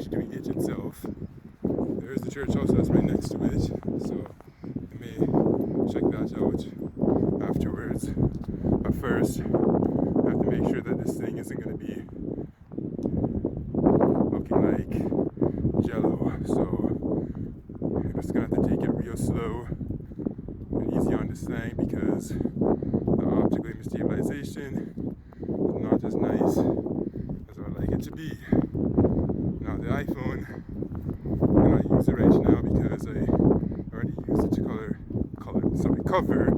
actually doing it itself. There's the church house that's right next to it, so I may check that out afterwards. But first, I have to make sure that this thing isn't going to be looking like jello. So I'm just going to have to take it real slow and easy on this thing because the optical image stabilization is not as nice as I would like it to be. Now the iPhone, I'm not use it right now because I already used it to cover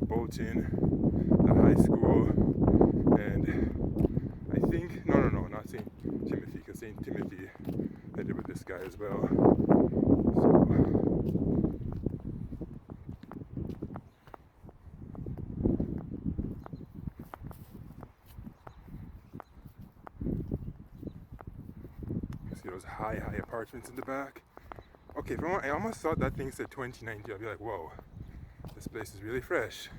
Bolton, the high school, and I think, no, not St. Timothy, because St. Timothy I did with this guy as well. See those high apartments in the back? Okay, I almost thought that thing said 2019. I'd be like, whoa, this place is really fresh.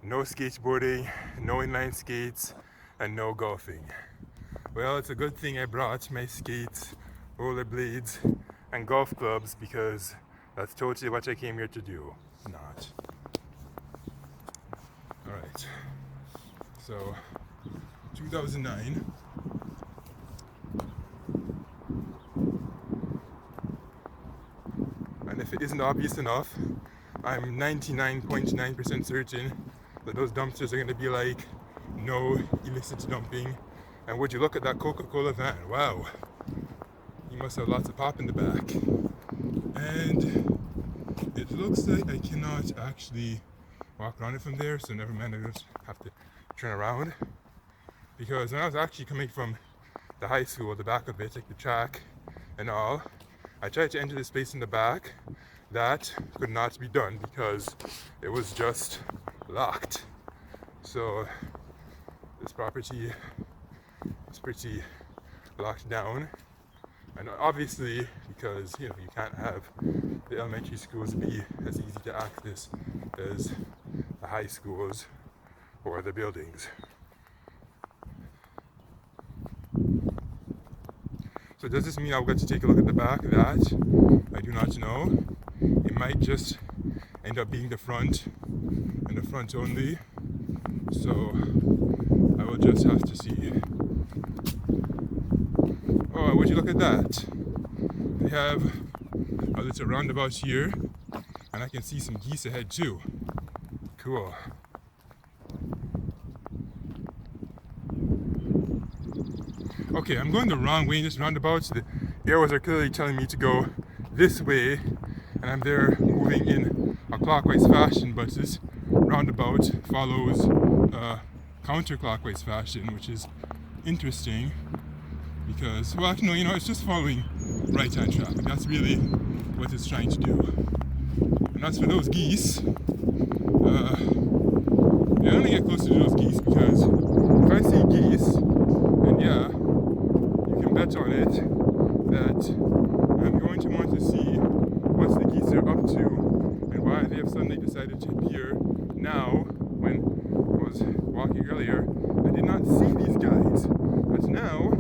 No skateboarding, no inline skates, and no golfing. Well, it's a good thing I brought my skates, rollerblades, and golf clubs because that's totally what I came here to do. Not. Alright, so 2009. And if it isn't obvious enough, I'm 99.9% certain that those dumpsters are going to be like no illicit dumping. And would you look at that Coca-Cola van? Wow, you must have lots of pop in the back. And it looks like I cannot actually walk around it from there, so never mind, I just have to turn around. Because when I was actually coming from the high school, the back of it, like the track and all, I tried to enter this place in the back. That could not be done because it was just locked. So this property is pretty locked down. And obviously, because you can't have the elementary schools be as easy to access as the high schools or the buildings. So does this mean I'll get to take a look at the back? That I do not know. It might just end up being the front and the front only. So I will just have to see. Oh, would you look at that? They have a little roundabout here, and I can see some geese ahead too. Cool. Okay, I'm going the wrong way in this roundabout. So the arrows are clearly telling me to go this way, and I'm there moving in a clockwise fashion, but this roundabout follows counterclockwise fashion, which is interesting because, well, no, it's just following right-hand traffic. That's really what it's trying to do. And as for those geese, I only get closer to those geese because if I see geese, then yeah, you can bet on it that I'm going to want to see what the geese are up to and why they have suddenly decided to appear now when I was walking earlier. I did not see these guys, but now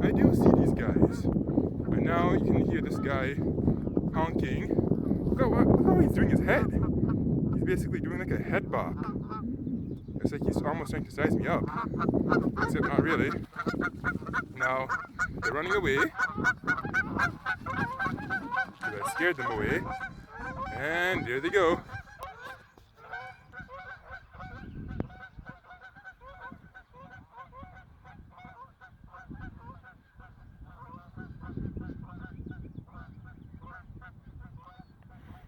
I do see these guys. And now you can hear this guy honking. Look how he's doing his head. He's basically doing like a head bop. It's like he's almost trying to size me up. Except not really. Now, they're running away. I scared them away. And there they go.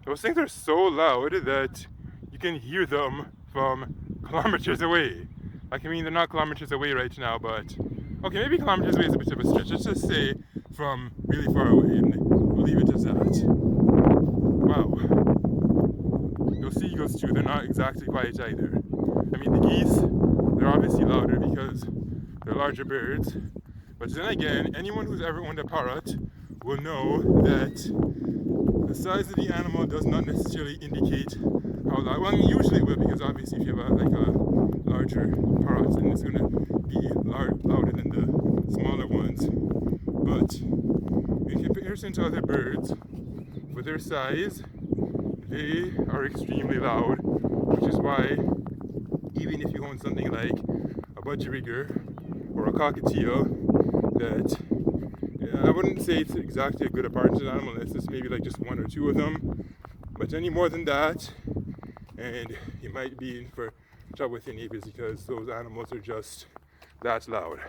Those things are so loud that you can hear them from kilometers away. Like, I mean, they're not kilometers away right now, but okay, maybe kilometers away is a bit of a stretch. Let's just say from really far away, and we'll leave it as that. Wow. Those seagulls too, they're not exactly quiet either. I mean, the geese, they're obviously louder because they're larger birds. But then again, anyone who's ever owned a parrot will know that the size of the animal does not necessarily indicate how loud. Well, I mean, usually it will, because obviously if you have a larger it's going to be louder than the smaller ones. But in comparison to other birds, for their size, they are extremely loud, which is why even if you own something like a budgerigger or a cockatiel, that I wouldn't say it's exactly a good apartment animal unless it's maybe like just one or two of them, but any more than that, and you might be in for trouble with your neighbors because those animals are just that loud.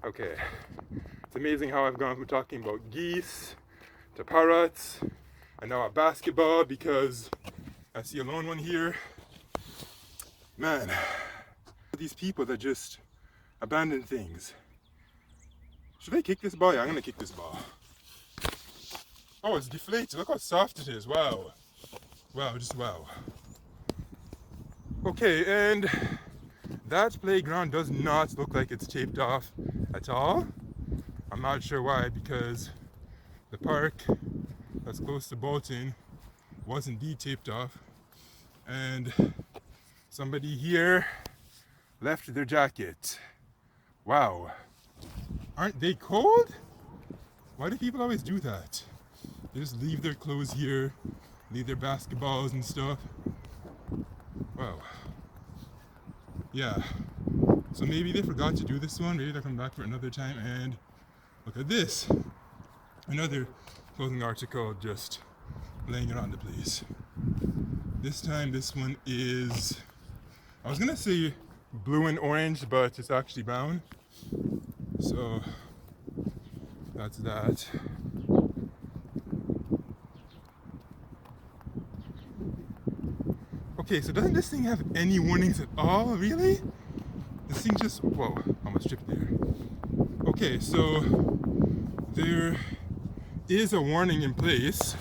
Okay, it's amazing how I've gone from talking about geese to parrots and now a basketball because I see a lone one here. Man, these people that just abandon things. Should I kick this ball? Yeah, I'm gonna kick this ball. Oh, it's deflated. Look how soft it is. Wow. Wow, just wow. Okay, and that playground does not look like it's taped off at all. I'm not sure why, because the park that's close to Bolton was indeed taped off, and somebody here left their jacket. Wow. Aren't they cold? Why do people always do that? They just leave their clothes here, leave their basketballs and stuff. Wow. Yeah. So maybe they forgot to do this one. Maybe they'll come back for another time. And look at this. Another clothing article just laying around the place. This time this one is, I was gonna say blue and orange, but it's actually brown. So that's that. Okay, so doesn't this thing have any warnings at all? Really? This thing just, whoa, almost tripped there. Okay, so there is a warning in place.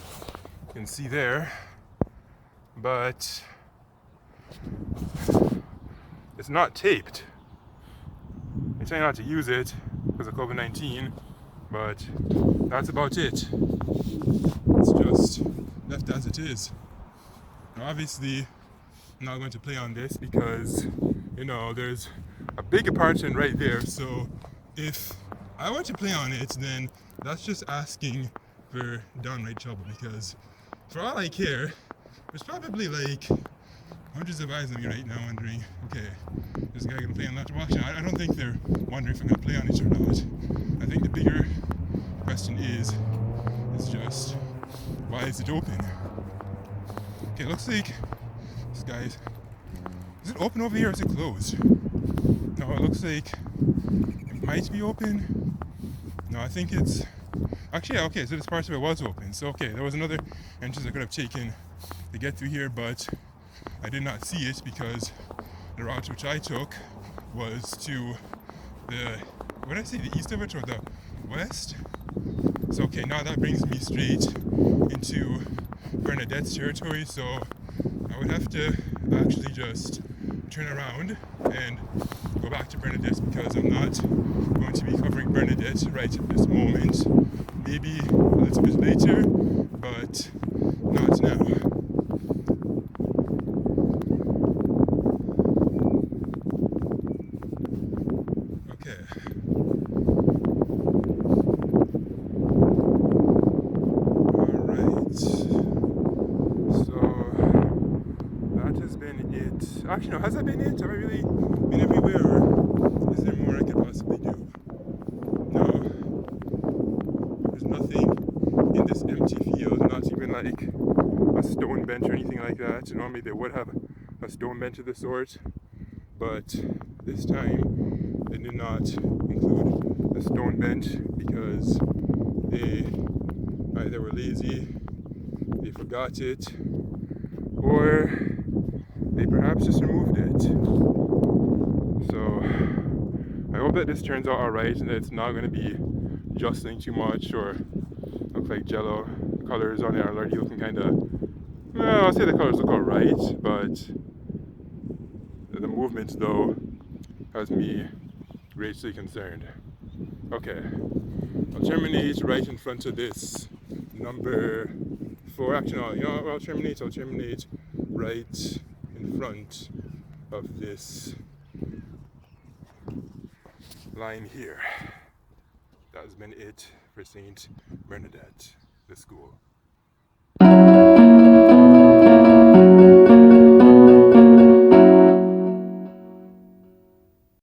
You can see there, but it's not taped. They tell you not to use it because of COVID-19, but that's about it. It's just left as it is. Now obviously, I'm not going to play on this because, you know, there's a big apartment right there, so if I were to play on it, then that's just asking for downright trouble, because for all I care, there's probably like hundreds of eyes on me right now wondering, okay, this guy gonna play on that watch? I don't think they're wondering if I'm gonna play on it or not. I think the bigger question is just, why is it open? Okay, looks like this guy's, is it open over here or is it closed? No, it looks like it might be open. No, I think it's, actually, yeah, okay, so this part of it was open. So, okay, there was another entrance I could have taken to get through here, but I did not see it because the route which I took was to the, what did I say, the east of it or the west? So, okay, now that brings me straight into Bernadette's territory, so I would have to actually just turn around and go back to Bernadette because I'm not going to be covering Bernadette right at this moment. Maybe a little bit later, but not now. Okay. Alright. So that has been it. Actually, no, has that been it? Have I really been everywhere, or is there more I could possibly do? No. There's nothing in this empty field, not even like a stone bench or anything like that. Normally they would have a stone bench of the sort, but this time they did not include a stone bench because they either were lazy, they forgot it, or they perhaps just removed it. So I hope that this turns out alright and that it's not going to be jostling too much or look like jello. Colors on it are already looking kind of, well, I'll say the colors look alright, but the movement though has me greatly concerned. Okay, I'll terminate right in front of this number 4. Actually, no, you know what, I'll terminate right in front of this line here. That has been it for St. Bernadette, the school.